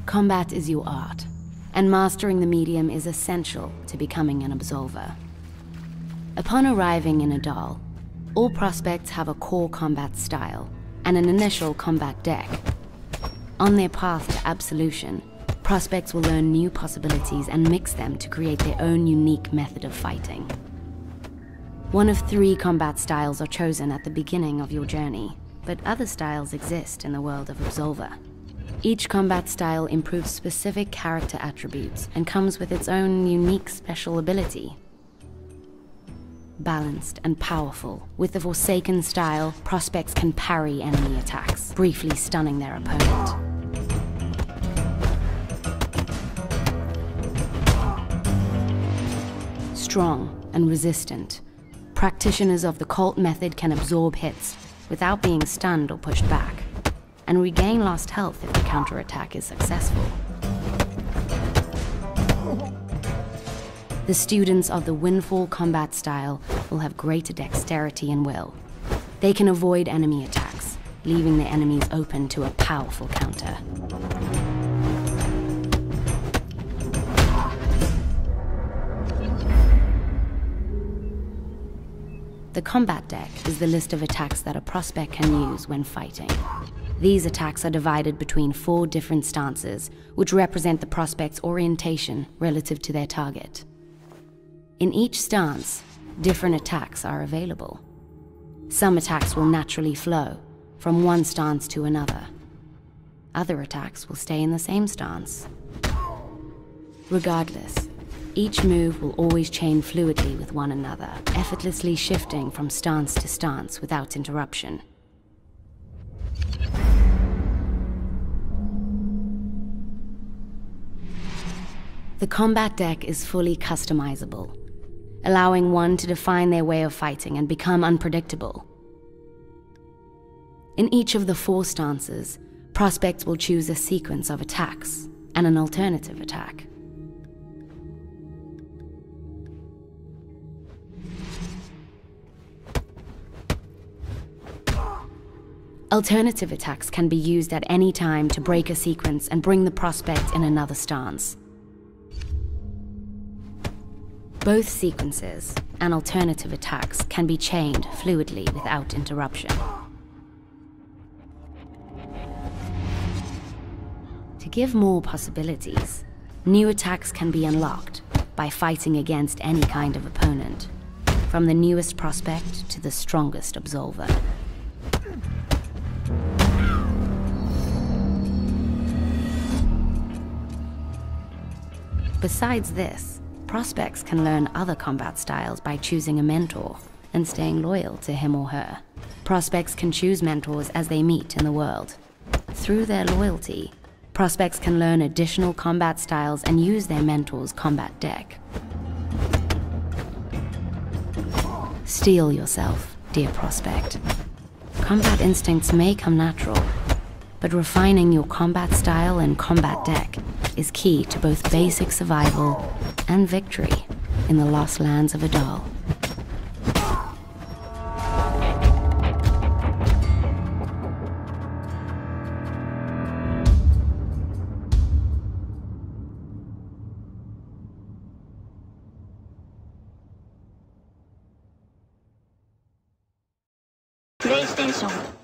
Combat is your art, and mastering the medium is essential to becoming an Absolver. Upon arriving in Adal, all prospects have a core combat style and an initial combat deck. On their path to absolution, prospects will learn new possibilities and mix them to create their own unique method of fighting. One of 3 combat styles are chosen at the beginning of your journey, but other styles exist in the world of Absolver. Each combat style improves specific character attributes and comes with its own unique special ability. Balanced and powerful, with the Forsaken style, prospects can parry enemy attacks, briefly stunning their opponent. Strong and resistant, practitioners of the Cult method can absorb hits without being stunned or pushed back, and regain lost health if the counterattack is successful. The students of the Windfall combat style will have greater dexterity and will. They can avoid enemy attacks, leaving their enemies open to a powerful counter. The combat deck is the list of attacks that a prospect can use when fighting. These attacks are divided between 4 different stances, which represent the prospect's orientation relative to their target. In each stance, different attacks are available. Some attacks will naturally flow from one stance to another. Other attacks will stay in the same stance. Regardless, each move will always chain fluidly with one another, effortlessly shifting from stance to stance without interruption. The combat deck is fully customizable, allowing one to define their way of fighting and become unpredictable. In each of the 4 stances, prospects will choose a sequence of attacks and an alternative attack. Alternative attacks can be used at any time to break a sequence and bring the prospect in another stance. Both sequences and alternative attacks can be chained fluidly without interruption. To give more possibilities, new attacks can be unlocked by fighting against any kind of opponent, from the newest prospect to the strongest Absolver. Besides this, prospects can learn other combat styles by choosing a mentor and staying loyal to him or her. Prospects can choose mentors as they meet in the world. Through their loyalty, prospects can learn additional combat styles and use their mentor's combat deck. Steel yourself, dear prospect. Combat instincts may come natural, but refining your combat style and combat deck is key to both basic survival and victory in the lost lands of Adal. PlayStation